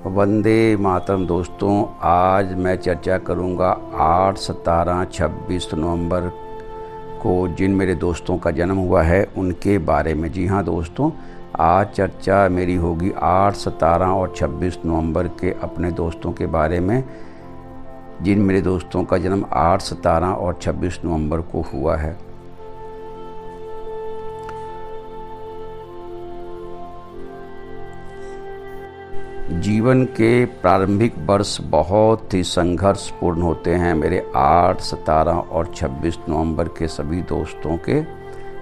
वंदे मातरम दोस्तों, आज मैं चर्चा करूंगा 8, 17, 26 नवंबर को जिन मेरे दोस्तों का जन्म हुआ है उनके बारे में। जी हाँ दोस्तों, आज चर्चा मेरी होगी 8, 17 और 26 नवंबर के अपने दोस्तों के बारे में, जिन मेरे दोस्तों का जन्म 8, 17 और 26 नवंबर को हुआ है। जीवन के प्रारंभिक वर्ष बहुत ही संघर्षपूर्ण होते हैं मेरे 8, 17 और 26 नवंबर के सभी दोस्तों के।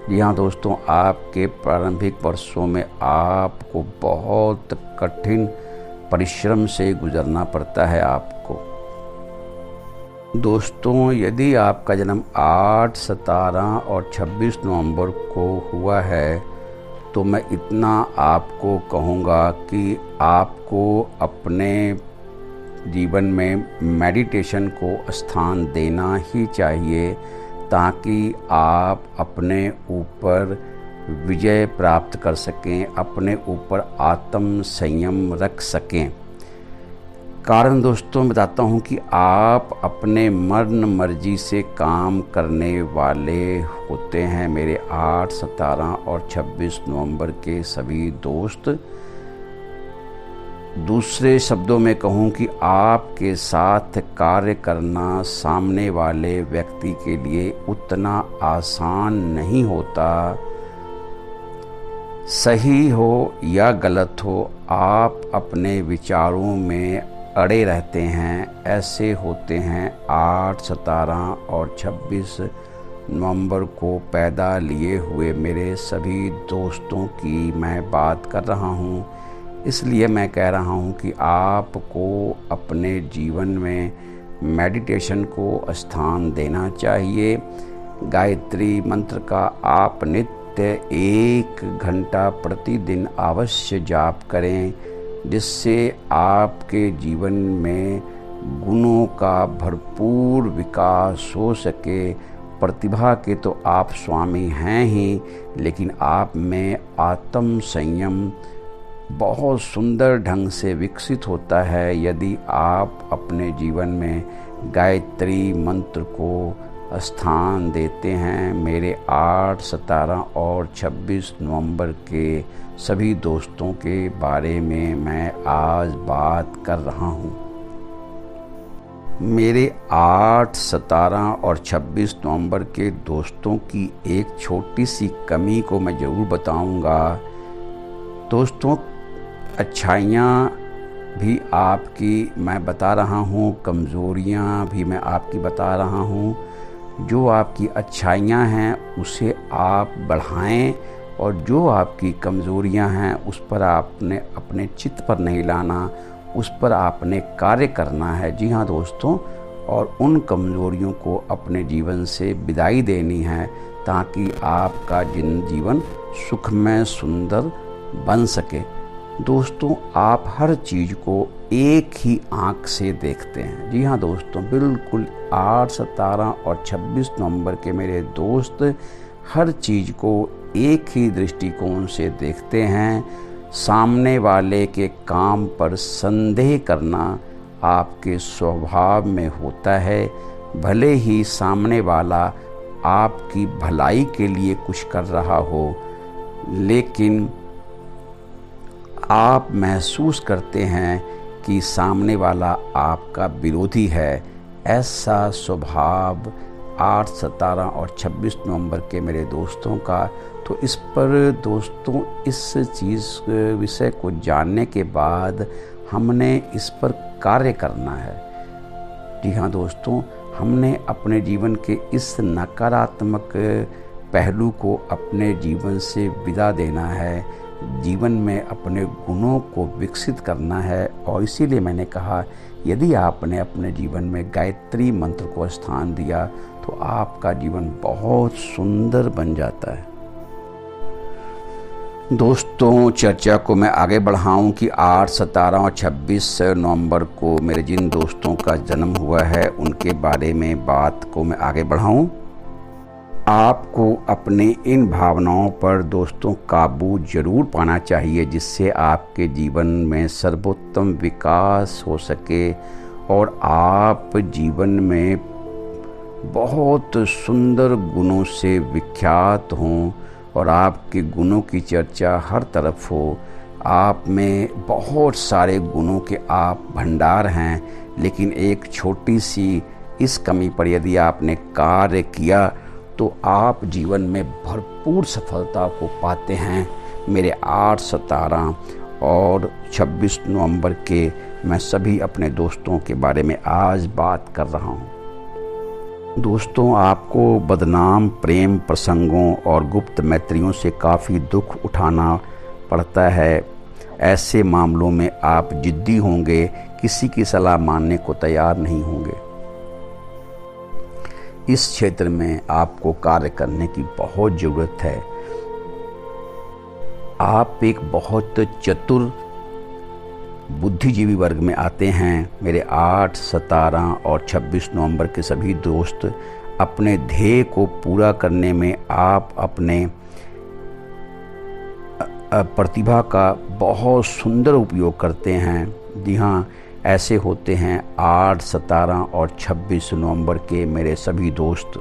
जी हाँ दोस्तों, आपके प्रारंभिक वर्षों में आपको बहुत कठिन परिश्रम से गुजरना पड़ता है आपको। दोस्तों, यदि आपका जन्म 8, 17 और 26 नवंबर को हुआ है तो मैं इतना आपको कहूँगा कि आपको अपने जीवन में मेडिटेशन को स्थान देना ही चाहिए, ताकि आप अपने ऊपर विजय प्राप्त कर सकें, अपने ऊपर आत्म संयम रख सकें। कारण दोस्तों बताता हूँ कि आप अपने मन मर्जी से काम करने वाले होते हैं मेरे 8, 17 और 26 नवंबर के सभी दोस्त। दूसरे शब्दों में कहूँ कि आपके साथ कार्य करना सामने वाले व्यक्ति के लिए उतना आसान नहीं होता। सही हो या गलत हो, आप अपने विचारों में अड़े रहते हैं। ऐसे होते हैं 8, 17 और 26 नवंबर को पैदा लिए हुए मेरे सभी दोस्तों की मैं बात कर रहा हूँ। इसलिए मैं कह रहा हूँ कि आपको अपने जीवन में मेडिटेशन को स्थान देना चाहिए। गायत्री मंत्र का आप नित्य 1 घंटा प्रतिदिन अवश्य जाप करें, जिससे आपके जीवन में गुणों का भरपूर विकास हो सके। प्रतिभा के तो आप स्वामी हैं ही, लेकिन आप में आत्म संयम बहुत सुंदर ढंग से विकसित होता है यदि आप अपने जीवन में गायत्री मंत्र को स्थान देते हैं। मेरे 8, 17 और 26 नवंबर के सभी दोस्तों के बारे में मैं आज बात कर रहा हूँ। मेरे 8, 17 और 26 नवंबर के दोस्तों की एक छोटी सी कमी को मैं ज़रूर बताऊँगा। दोस्तों, अच्छाइयाँ भी आपकी मैं बता रहा हूँ, कमज़ोरियाँ भी मैं आपकी बता रहा हूँ। जो आपकी अच्छाइयाँ हैं उसे आप बढ़ाएं, और जो आपकी कमज़ोरियां हैं उस पर आपने अपने चित्त पर नहीं लाना, उस पर आपने कार्य करना है। जी हाँ दोस्तों, और उन कमज़ोरियों को अपने जीवन से विदाई देनी है, ताकि आपका जीवन सुखमय सुंदर बन सके। दोस्तों, आप हर चीज़ को एक ही आँख से देखते हैं। जी हाँ दोस्तों, बिल्कुल 8, 17 और 26 नवंबर के मेरे दोस्त हर चीज़ को एक ही दृष्टिकोण से देखते हैं। सामने वाले के काम पर संदेह करना आपके स्वभाव में होता है। भले ही सामने वाला आपकी भलाई के लिए कुछ कर रहा हो, लेकिन आप महसूस करते हैं कि सामने वाला आपका विरोधी है। ऐसा स्वभाव 8, 17 और 26 नवंबर के मेरे दोस्तों का। तो इस पर दोस्तों, इस चीज़ विषय को जानने के बाद हमने इस पर कार्य करना है। जी हाँ दोस्तों, हमने अपने जीवन के इस नकारात्मक पहलू को अपने जीवन से विदा देना है, जीवन में अपने गुणों को विकसित करना है। और इसीलिए मैंने कहा, यदि आपने अपने जीवन में गायत्री मंत्र को स्थान दिया तो आपका जीवन बहुत सुंदर बन जाता है। दोस्तों, चर्चा को मैं आगे बढ़ाऊं कि 8, 17 और 26 नवंबर को मेरे जिन दोस्तों का जन्म हुआ है उनके बारे में बात को मैं आगे बढ़ाऊं। आपको अपने इन भावनाओं पर दोस्तों काबू जरूर पाना चाहिए, जिससे आपके जीवन में सर्वोत्तम विकास हो सके और आप जीवन में बहुत सुंदर गुणों से विख्यात हों और आपके गुणों की चर्चा हर तरफ हो। आप में बहुत सारे गुणों के आप भंडार हैं, लेकिन एक छोटी सी इस कमी पर यदि आपने कार्य किया तो आप जीवन में भरपूर सफलता को पाते हैं। मेरे 8, 17 और 26 नवंबर के मैं सभी अपने दोस्तों के बारे में आज बात कर रहा हूँ। दोस्तों, आपको बदनाम प्रेम प्रसंगों और गुप्त मैत्रियों से काफ़ी दुख उठाना पड़ता है। ऐसे मामलों में आप जिद्दी होंगे, किसी की सलाह मानने को तैयार नहीं होंगे। इस क्षेत्र में आपको कार्य करने की बहुत ज़रूरत है। आप एक बहुत चतुर बुद्धिजीवी वर्ग में आते हैं। मेरे 8, 17 और 26 नवंबर के सभी दोस्त, अपने ध्येय को पूरा करने में आप अपने प्रतिभा का बहुत सुंदर उपयोग करते हैं। जी हाँ, ऐसे होते हैं 8, 17 और 26 नवंबर के मेरे सभी दोस्त।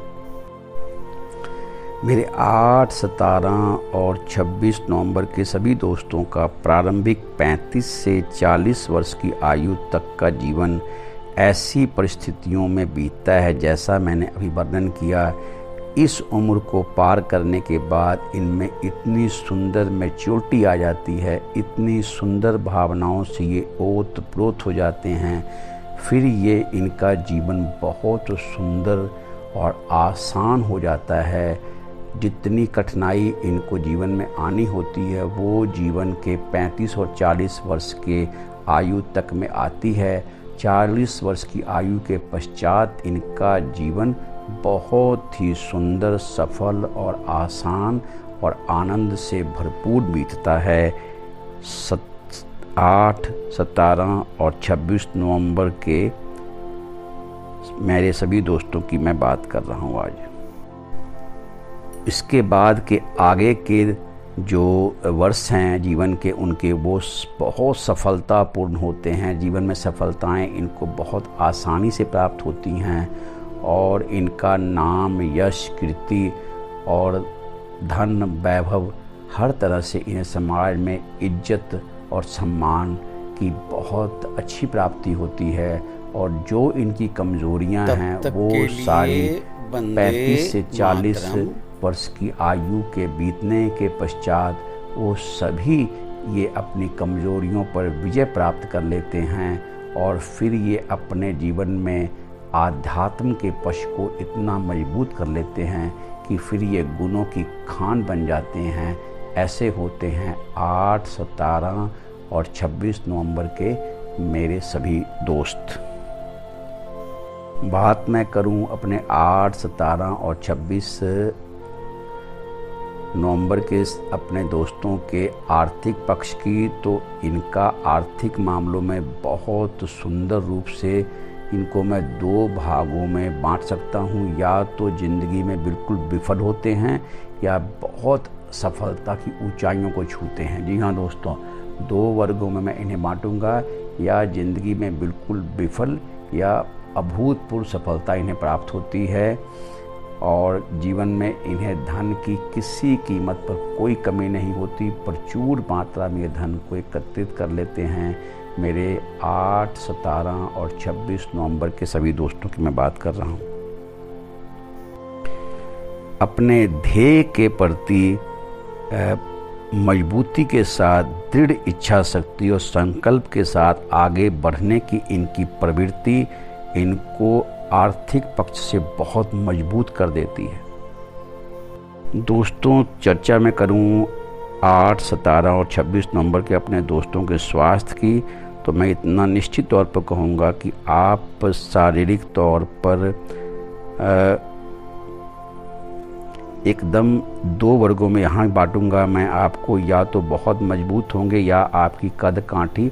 मेरे 8, 17 और 26 नवंबर के सभी दोस्तों का प्रारंभिक 35 से 40 वर्ष की आयु तक का जीवन ऐसी परिस्थितियों में बीतता है जैसा मैंने अभी वर्णन किया। इस उम्र को पार करने के बाद इनमें इतनी सुंदर मैच्योरिटी आ जाती है, इतनी सुंदर भावनाओं से ये ओत-प्रोत हो जाते हैं। फिर ये इनका जीवन बहुत सुंदर और आसान हो जाता है। जितनी कठिनाई इनको जीवन में आनी होती है वो जीवन के 35 और 40 वर्ष के आयु तक में आती है। 40 वर्ष की आयु के पश्चात इनका जीवन बहुत ही सुंदर, सफल और आसान और आनंद से भरपूर बीतता है। 8, 17 और 26 नवंबर के मेरे सभी दोस्तों की मैं बात कर रहा हूँ आज। इसके बाद के आगे के जो वर्ष हैं जीवन के, उनके वो बहुत सफलतापूर्ण होते हैं। जीवन में सफलताएं इनको बहुत आसानी से प्राप्त होती हैं और इनका नाम, यश, कीर्ति और धन, वैभव हर तरह से इन्हें समाज में इज्जत और सम्मान की बहुत अच्छी प्राप्ति होती है। और जो इनकी कमज़ोरियां हैं वो सारी 35 से 40 वर्ष की आयु के बीतने के पश्चात वो सभी ये अपनी कमज़ोरियों पर विजय प्राप्त कर लेते हैं और फिर ये अपने जीवन में आध्यात्म के पक्ष को इतना मजबूत कर लेते हैं कि फिर ये गुणों की खान बन जाते हैं। ऐसे होते हैं 8, 17 और 26 नवंबर के मेरे सभी दोस्त। बात मैं करूं अपने 8, 17 और 26 नवंबर के अपने दोस्तों के आर्थिक पक्ष की, तो इनका आर्थिक मामलों में बहुत सुंदर रूप से इनको मैं 2 भागों में बांट सकता हूँ। या तो ज़िंदगी में बिल्कुल विफल होते हैं या बहुत सफलता की ऊंचाइयों को छूते हैं। जी हाँ दोस्तों, 2 वर्गों में मैं इन्हें बांटूंगा। या ज़िंदगी में बिल्कुल विफल या अभूतपूर्व सफलता इन्हें प्राप्त होती है और जीवन में इन्हें धन की किसी कीमत पर कोई कमी नहीं होती। प्रचुर मात्रा में धन को एकत्रित कर लेते हैं। मेरे 8, 17 और 26 नवंबर के सभी दोस्तों की मैं बात कर रहा हूँ। अपने ध्येय के प्रति मजबूती के साथ, दृढ़ इच्छा शक्ति और संकल्प के साथ आगे बढ़ने की इनकी प्रवृत्ति इनको आर्थिक पक्ष से बहुत मजबूत कर देती है। दोस्तों, चर्चा में करूं 8, 17 और 26 नवंबर के अपने दोस्तों के स्वास्थ्य की, तो मैं इतना निश्चित तौर पर कहूँगा कि आप शारीरिक तौर पर एकदम 2 वर्गों में यहाँ बांटूंगा मैं आपको। या तो बहुत मजबूत होंगे या आपकी कद काठी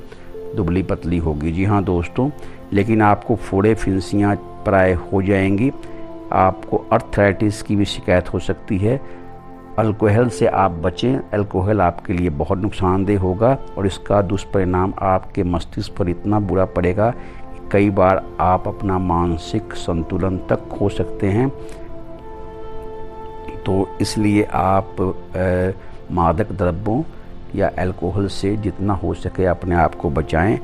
दुबली पतली होगी। जी हाँ दोस्तों, लेकिन आपको फोड़े फिंसियाँ प्राय हो जाएंगी। आपको अर्थराइटिस की भी शिकायत हो सकती है। अल्कोहल से आप बचें। अल्कोहल आपके लिए बहुत नुकसानदेह होगा और इसका दुष्परिणाम आपके मस्तिष्क पर इतना बुरा पड़ेगा कि कई बार आप अपना मानसिक संतुलन तक खो सकते हैं। तो इसलिए आप मादक द्रव्यों या अल्कोहल से जितना हो सके अपने आप को बचाएं।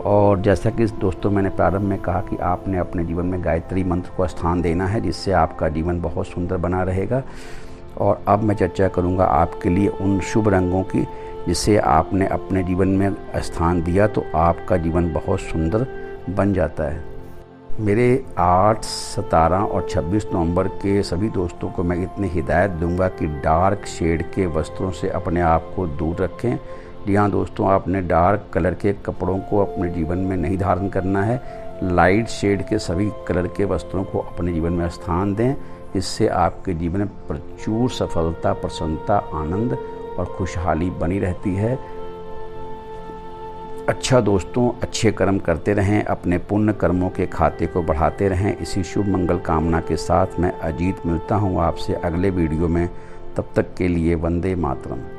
और जैसा कि दोस्तों मैंने प्रारंभ में कहा कि आपने अपने जीवन में गायत्री मंत्र को स्थान देना है, जिससे आपका जीवन बहुत सुंदर बना रहेगा। और अब मैं चर्चा करूंगा आपके लिए उन शुभ रंगों की जिसे आपने अपने जीवन में स्थान दिया तो आपका जीवन बहुत सुंदर बन जाता है। मेरे 8, 17 और 26 नवंबर के सभी दोस्तों को मैं इतनी हिदायत दूंगा कि डार्क शेड के वस्त्रों से अपने आप को दूर रखें। जी हाँ दोस्तों, आपने डार्क कलर के कपड़ों को अपने जीवन में नहीं धारण करना है। लाइट शेड के सभी कलर के वस्त्रों को अपने जीवन में स्थान दें। इससे आपके जीवन में प्रचुर सफलता, प्रसन्नता, आनंद और खुशहाली बनी रहती है। अच्छा दोस्तों, अच्छे कर्म करते रहें, अपने पुण्य कर्मों के खाते को बढ़ाते रहें। इसी शुभ मंगल कामना के साथ मैं अजीत मिलता हूँ आपसे अगले वीडियो में। तब तक के लिए वंदे मातरम।